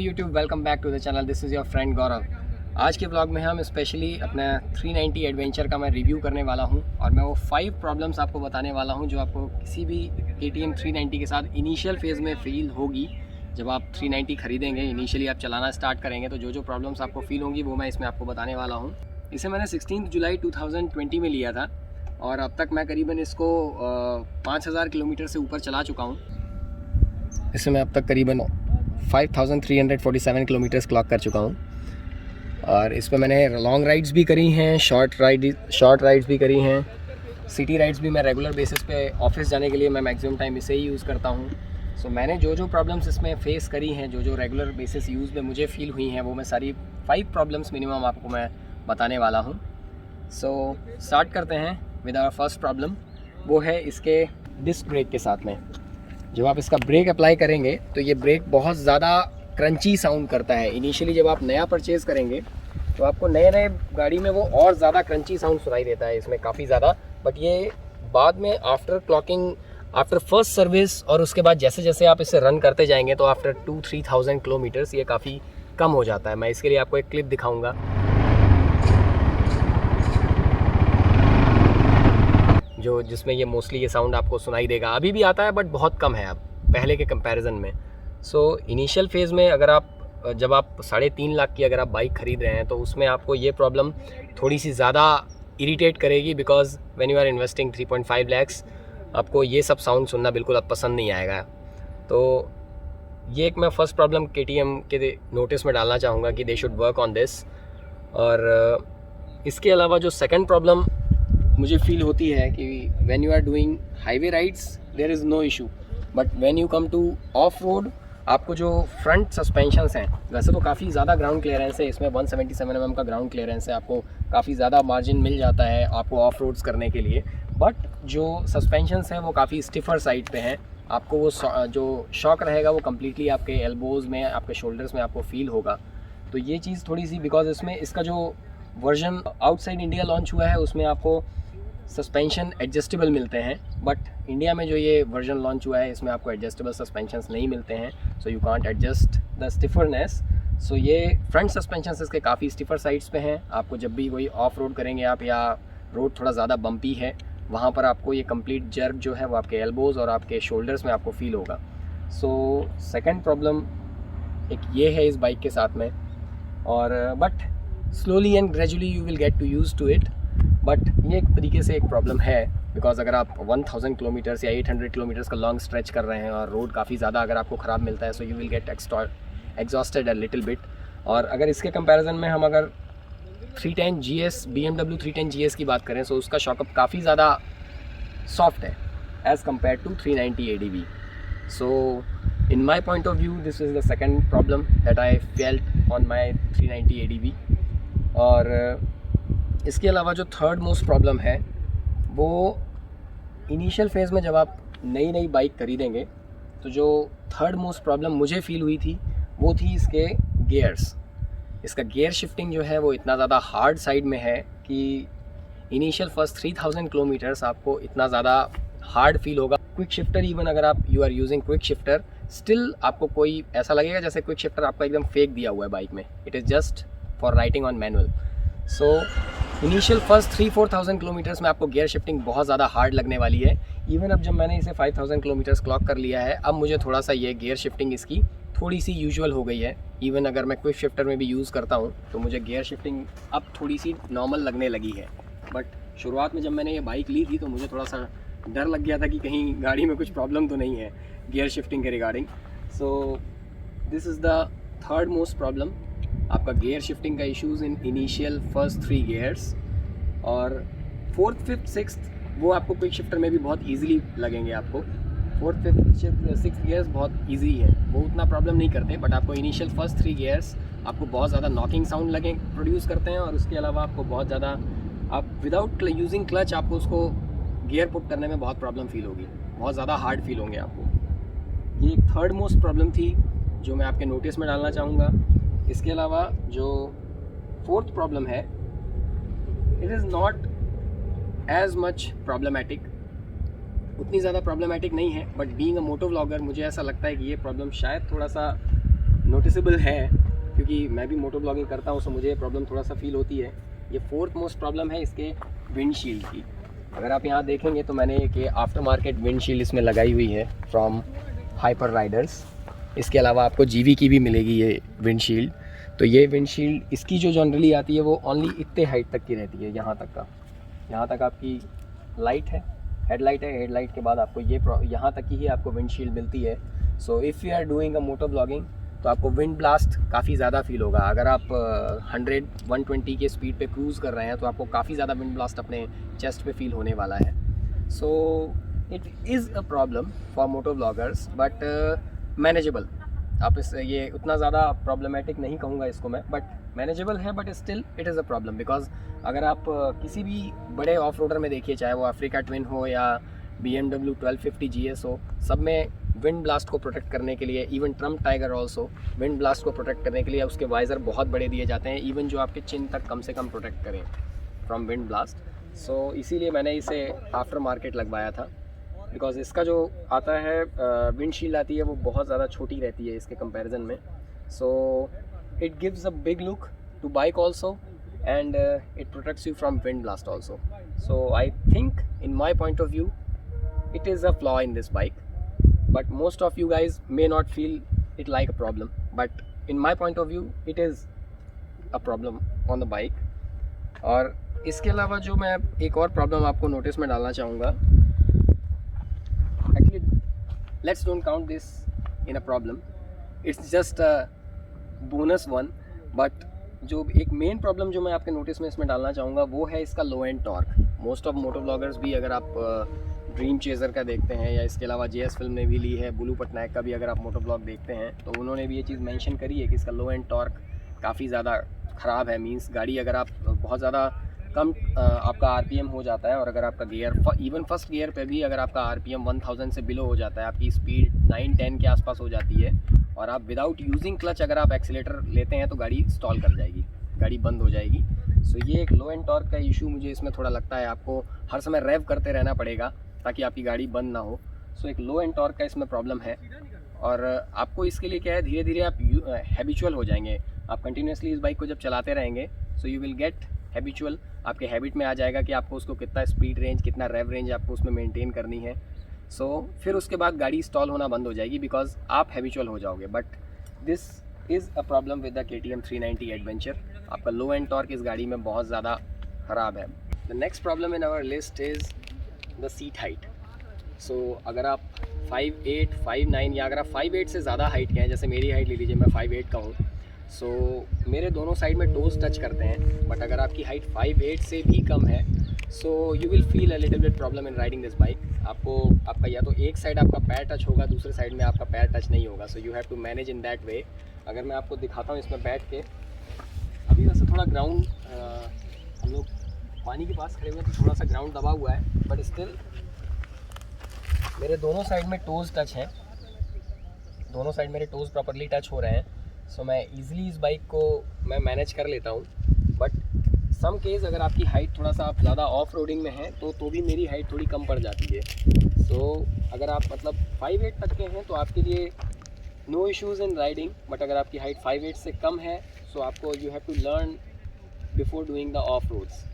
YouTube, welcome back to the channel. This is your friend Gaurav. आज के blog में हम स्पेशली अपना 390 एडवेंचर का मैं रिव्यू करने वाला हूं और मैं वो 5 प्रॉब्लम्स आपको बताने वाला हूं जो आपको किसी भी KTM 390 के साथ इनिशियल फेज़ में फील होगी। जब आप 390 ख़रीदेंगे, इनिशियली आप चलाना स्टार्ट करेंगे तो जो प्रॉब्लम्स आपको फील होंगी वो मैं इसमें आपको बताने वाला हूँ। इसे मैंने 16 जुलाई 2020 में लिया था और अब तक मैं करीबन इसको 5000 किलोमीटर से ऊपर चला चुका हूँ। इसे मैं अब तक करीबन 5347 किलोमीटर्स क्लॉक कर चुका हूँ और इस पर मैंने लॉन्ग राइड्स भी करी हैं, शॉर्ट राइड्स भी करी हैं, सिटी राइड्स भी। मैं रेगुलर बेसिस पे ऑफिस जाने के लिए मैं मैक्सिमम टाइम इसे ही यूज़ करता हूँ। सो मैंने जो प्रॉब्लम्स इसमें फेस करी हैं, जो रेगुलर बेसिस यूज़ में मुझे फील हुई हैं, वो मैं सारी 5 प्रॉब्लम्स मिनिमम आपको मैं बताने वाला हूँ। सो स्टार्ट करते हैं विद आवर फर्स्ट प्रॉब्लम। वो है इसके डिस्क ब्रेक के साथ में। जब आप इसका ब्रेक अप्लाई करेंगे तो ये ब्रेक बहुत ज़्यादा क्रंची साउंड करता है। इनिशियली जब आप नया परचेज़ करेंगे तो आपको नए गाड़ी में वो और ज़्यादा क्रंची साउंड सुनाई देता है इसमें काफ़ी ज़्यादा। बट ये बाद में आफ्टर फर्स्ट सर्विस और उसके बाद जैसे जैसे आप इसे रन करते जाएंगे तो आफ्टर 2-3,000 किलोमीटर्स ये काफ़ी कम हो जाता है। मैं इसके लिए आपको एक क्लिप दिखाऊँगा जिसमें ये मोस्टली ये साउंड आपको सुनाई देगा। अभी भी आता है बट बहुत कम है अब पहले के कंपैरिजन में। सो इनिशियल फेज़ में जब आप 3.5 लाख की अगर आप बाइक ख़रीद रहे हैं तो उसमें आपको ये प्रॉब्लम थोड़ी सी ज़्यादा इरिटेट करेगी, because when you are investing 3.5 lakhs आपको ये सब साउंड सुनना बिल्कुल अब पसंद नहीं आएगा। तो ये एक मैं फ़र्स्ट प्रॉब्लम KTM के नोटिस में डालना चाहूँगा कि they should work on this. और इसके अलावा जो सेकेंड प्रॉब्लम मुझे फील होती है कि when you are doing highway rides there is no issue, but when you come to off road आपको जो फ्रंट सस्पेंशंस हैं, वैसे तो काफ़ी ज़्यादा ग्राउंड क्लियरेंस है इसमें, 177 mm का ग्राउंड क्लियरेंस है, आपको काफ़ी ज़्यादा मार्जिन मिल जाता है आपको ऑफ रोड्स करने के लिए। बट जो सस्पेंशंस हैं वो काफ़ी स्टिफर साइड पे हैं। आपको वो जो शॉक रहेगा वो कम्प्लीटली आपके एल्बोज़ में, आपके शोल्डर्स में आपको फील होगा। तो ये चीज़ थोड़ी सी, बिकॉज इसका जो वर्जन आउटसाइड इंडिया लॉन्च हुआ है उसमें आपको सस्पेंशन एडजस्टेबल मिलते हैं, बट इंडिया में जो ये वर्जन लॉन्च हुआ है इसमें आपको एडजस्टेबल सस्पेंशंस नहीं मिलते हैं। So you can't adjust the stiffness. So ये फ्रंट सस्पेंशंस इसके काफ़ी स्टिफर साइड्स पे हैं। आपको जब भी कोई ऑफ रोड करेंगे आप, या रोड थोड़ा ज़्यादा बम्पी है, वहाँ पर आपको ये कंप्लीट जर्क जो है वो आपके एल्बोज़ और आपके शोल्डर्स में आपको फील होगा। सो सेकेंड प्रॉब्लम एक ये है इस बाइक के साथ में। और but slowly and gradually you will get to use to it. But ये एक तरीके से एक प्रॉब्लम है, बिकॉज अगर आप 1000 किलोमीटर्स या 800 किलोमीटर्स का लॉन्ग स्ट्रेच कर रहे हैं और रोड काफ़ी ज़्यादा अगर आपको ख़राब मिलता है, so you will get exhausted a little bit. और अगर इसके कंपैरिजन में हम अगर 310 GS BMW 310 GS की बात करें, सो उसका शॉकअप काफ़ी ज़्यादा सॉफ्ट है as compare to 390 ADV। So in my point of view this is the second problem that I felt on my 390 ADV। और इसके अलावा जो थर्ड मोस्ट प्रॉब्लम है वो इनिशियल फेज़ में जब आप नई बाइक खरीदेंगे तो जो थर्ड मोस्ट प्रॉब्लम मुझे फील हुई थी वो थी इसके गियर्स। इसका गियर शिफ्टिंग जो है वो इतना ज़्यादा हार्ड साइड में है कि इनिशियल फर्स्ट 3000 किलोमीटर्स आपको इतना ज़्यादा हार्ड फील होगा। क्विक शिफ्टर, इवन अगर आप you are using quick shifter, still आपको कोई ऐसा लगेगा जैसे क्विक शिफ्टर आपका एकदम फेक दिया हुआ है बाइक में। It is just for writing on manual. So initial first 3-4,000 kilometres में आपको गियर शिफ्टिंग बहुत ज़्यादा हार्ड लगने वाली है। इवन अब जब मैंने इसे 5000 किलोमीटर्स क्लॉक कर लिया है, अब मुझे थोड़ा सा ये गियर शिफ्टिंग इसकी थोड़ी सी यूजुअल हो गई है। इवन अगर मैं क्विक शिफ्टर में भी यूज़ करता हूँ तो मुझे गियर शिफ्टिंग अब थोड़ी सी नॉर्मल लगने लगी है। बट शुरुआत में जब मैंने ये बाइक ली थी तो मुझे थोड़ा सा डर लग गया था कि कहीं गाड़ी में कुछ प्रॉब्लम तो नहीं है गियर शिफ्टिंग के regarding. So this is the third most problem, आपका गियर शिफ्टिंग का issues in initial first 3 gears. और 4th, 5th, 6th वो आपको क्विक शिफ्टर में भी बहुत इजीली लगेंगे। आपको 4th, 5th, 6th गियर्स बहुत इजी है, वो उतना प्रॉब्लम नहीं करते। बट आपको इनिशियल फर्स्ट 3 गियर्स आपको बहुत ज़्यादा नॉकिंग साउंड प्रोड्यूस करते हैं। और उसके अलावा आपको बहुत ज़्यादा, आप विदाउट यूजिंग क्लच आपको उसको गियर पुट करने में बहुत प्रॉब्लम फील होगी, बहुत ज़्यादा हार्ड फील होंगे आपको। ये एक थर्ड मोस्ट प्रॉब्लम थी जो मैं आपके नोटिस में डालना चाहूँगा। इसके अलावा जो 4th प्रॉब्लम है, it is not as much problematic, उतनी ज़्यादा प्रॉब्लमेटिक नहीं है। But being a moto vlogger मुझे ऐसा लगता है कि ये प्रॉब्लम शायद थोड़ा सा नोटिसेबल है, क्योंकि मैं भी मोटो ब्लॉगिंग करता हूँ, सो मुझे प्रॉब्लम थोड़ा सा फील होती है। ये फोर्थ मोस्ट प्रॉब्लम है इसके विंडशील्ड की। अगर आप यहाँ देखेंगे तो मैंने एक आफ्टर मार्केट विंडशील्ड इसमें लगाई हुई है फ्रॉम हाइपर राइडर्स। इसके अलावा आपको जीवी की भी मिलेगी ये विंडशील्ड। तो ये विंडशील्ड इसकी जो जनरली आती है वो ओनली इतने हाइट तक की रहती है, यहाँ तक का। यहाँ तक आपकी लाइट है, हेडलाइट है, हेडलाइट के बाद आपको ये यहाँ तक की ही आपको विंडशील्ड मिलती है। So if you are doing a motor blogging तो आपको विंड ब्लास्ट काफ़ी ज़्यादा फील होगा। अगर आप 100-120 के स्पीड पे क्रूज़ कर रहे हैं तो आपको काफ़ी ज़्यादा विंड ब्लास्ट अपने चेस्ट पे फील होने वाला है। So it is a problem for moto bloggers, but manageable. आप इस ये उतना ज़्यादा प्रॉब्लमेटिक नहीं कहूँगा इसको मैं, बट मैनेजेबल है, but still it is a problem. Because अगर आप किसी भी बड़े ऑफ रोडर में देखिए, चाहे वो अफ्रीका ट्विन हो या BMW 1250 GS हो, सब में विंड ब्लास्ट को प्रोटेक्ट करने के लिए, even Trump tiger also wind blast को प्रोटेक्ट करने के लिए उसके वाइज़र बहुत बड़े दिए जाते हैं, इवन जो आपके चिन तक कम से कम प्रोटेक्ट करें फ्रॉम विंड ब्लास्ट। सो इसीलिए मैंने इसे आफ्टर मार्केट लगवाया था, बिकॉज इसका जो आता है विंडशील्ड आती है वो बहुत ज़्यादा छोटी रहती है इसके कंपैरिजन में। So it gives a big look to bike also, and it protects you from wind blast also. So I think in my point of view it is a flaw in this bike, but most of you guys may not feel it like a problem, but in my point of view it is a problem on the bike. और इसके अलावा जो मैं एक और problem आपको notice में डालना चाहूँगा, actually let's don't count this in a problem, it's just a bonus one, but जो एक मेन प्रॉब्लम जो मैं आपके नोटिस में इसमें डालना चाहूँगा वो है इसका low end torque. Most of moto bloggers भी, अगर आप ड्रीम चेज़र का देखते हैं या इसके अलावा JS फिल्म ने भी ली है, बुलू पटनायक का भी अगर आप मोटो ब्लॉग देखते हैं तो उन्होंने भी ये चीज़ मेंशन करी है कि इसका लो एंड टॉर्क काफ़ी ज़्यादा ख़राब है। मींस गाड़ी अगर आप बहुत ज़्यादा कम आपका RPM हो जाता है, और अगर आपका गियर इवन फर्स्ट गियर पे भी अगर आपका RPM 1000 से बिलो हो जाता है, आपकी स्पीड 9-10 के आसपास हो जाती है, और आप विदाउट यूजिंग क्लच अगर आप एक्सीलेटर लेते हैं तो गाड़ी स्टॉल कर जाएगी, गाड़ी बंद हो जाएगी। सो ये एक लो एंड टॉर्क का इशू मुझे इसमें थोड़ा लगता है। आपको हर समय रेव करते रहना पड़ेगा ताकि आपकी गाड़ी बंद ना हो। सो एक लो एंड टॉर्क का इसमें प्रॉब्लम है, और आपको इसके लिए क्या है, धीरे धीरे आप हैबिचुअल हो जाएंगे। आप कंटिन्यूसली इस बाइक को जब चलाते रहेंगे so you will gate habitual, आपके हैबिट में आ जाएगा कि आपको उसको कितना स्पीड रेंज, कितना रेव रेंज आपको उसमें मेंटेन करनी है। सो फिर उसके बाद गाड़ी स्टॉल होना बंद हो जाएगी, बिकॉज आप हैबिचुअल हो जाओगे। But this is a problem with the KTM 390 adventure. आपका लो एंड टॉर्क इस गाड़ी में बहुत ज़्यादा ख़राब है। The next problem in our list is the seat height. So अगर आप 5'8", 5'9" या अगर आप 5'8" से ज़्यादा हाइट के हैं, जैसे मेरी हाइट ले लीजिए, मैं 5'8" का हूँ, सो मेरे दोनों साइड में टोज टच करते हैं। बट अगर आपकी हाइट 5'8" से भी कम है so you will feel a little bit problem in riding this bike. आपका या तो एक साइड आपका पैर टच होगा, दूसरे साइड में आपका पैर टच नहीं होगा। So you have to manage in that way. अगर मैं आपको दिखाता हूँ इसमें बैठ के, अभी वैसे थोड़ा ग्राउंड, हम लोग पानी के पास खड़े हुए हैं तो थोड़ा सा ग्राउंड दबा हुआ है, बट स्टिल मेरे दोनों साइड में टोज टच हैं, दोनों साइड मेरे टोज प्रॉपरली टच हो रहे हैं। सो मैं ईज़िली इस बाइक को मैं मैनेज कर लेता हूँ। बट सम केस अगर आपकी हाइट थोड़ा सा आप ज़्यादा ऑफ रोडिंग में है तो भी मेरी हाइट थोड़ी कम पड़ जाती है। सो अगर आप मतलब 5'8" तक के हैं तो आपके लिए no issues in riding. But अगर आपकी हाइट 5'8" से कम है सो आपको you have to learn before doing the off roads,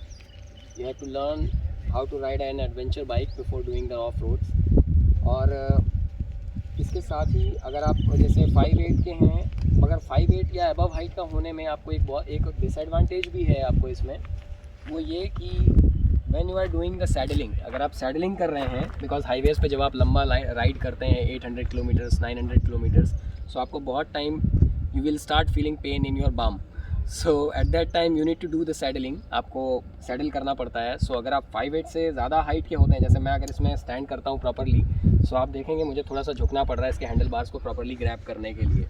you have to learn how to ride an adventure bike before doing the off roads. और इसके साथ ही अगर आप जैसे 5'8" के हैं, मगर 5'8" या अबव हाइट का होने में आपको एक डिसएडवांटेज भी है आपको इसमें, वो ये कि when you are doing the saddling, अगर आप सैडलिंग कर रहे हैं, बिकॉज हाईवेज़ पे जब आप लंबा राइड करते हैं 800 किलोमीटर्स 900 किलोमीटर्स, सो आपको बहुत time you will start feeling pain in your bum. So at that time you need to do the saddling, आपको सैडल करना पड़ता है। सो अगर आप 5'8" से ज़्यादा हाइट के होते हैं, जैसे मैं अगर इसमें स्टैंड करता हूँ प्रॉपरली, सो आप देखेंगे मुझे थोड़ा सा झुकना पड़ रहा है इसके हैंडल बार्स को प्रॉपरली ग्रैब करने के लिए।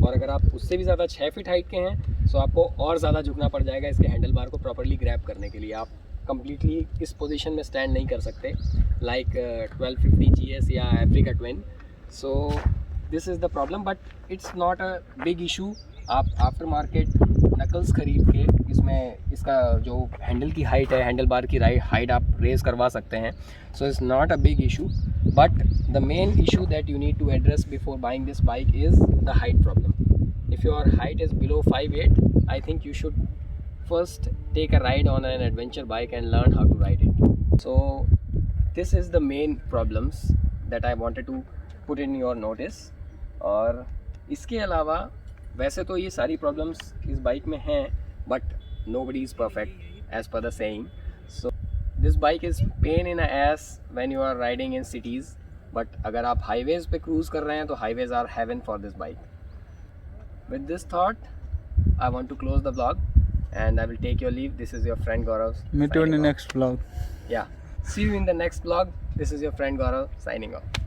और अगर आप उससे भी ज़्यादा 6 फीट हाइट के हैं सो आपको और ज़्यादा झुकना पड़ जाएगा इसके हैंडल बार को प्रॉपरली ग्रैब करने के लिए। आप कंप्लीटली इस पोजीशन में स्टैंड नहीं कर सकते लाइक 1250 GS या Africa twin. So this is the problem, but it's not a big issue. आप आफ्टर मार्केट नकल्स खरीद के इसमें इसका जो हैंडल की हाइट है, हैंडल बार की हाइट आप रेज करवा सकते हैं। So it's not a big issue, but the main issue that you need to address before buying this bike is the height problem. if your height is below 5'8", I think you should first take a ride on an adventure bike and learn how to ride it. So this is the main problems that I wanted to put in your notice. और इसके अलावा वैसे तो ये सारी problems इस bike में हैं, but nobody is perfect as per the saying. So this bike is pain in the ass when you are riding in cities, but अगर आप हाईवेज पे क्रूज कर रहे हैं तो highways are heaven for this bike. With this thought, I want to close the vlog and I will take your leave. This is your friend Gaurav. Meet you in the next vlog. Yeah. See you in the next vlog. This is your friend Gaurav signing off.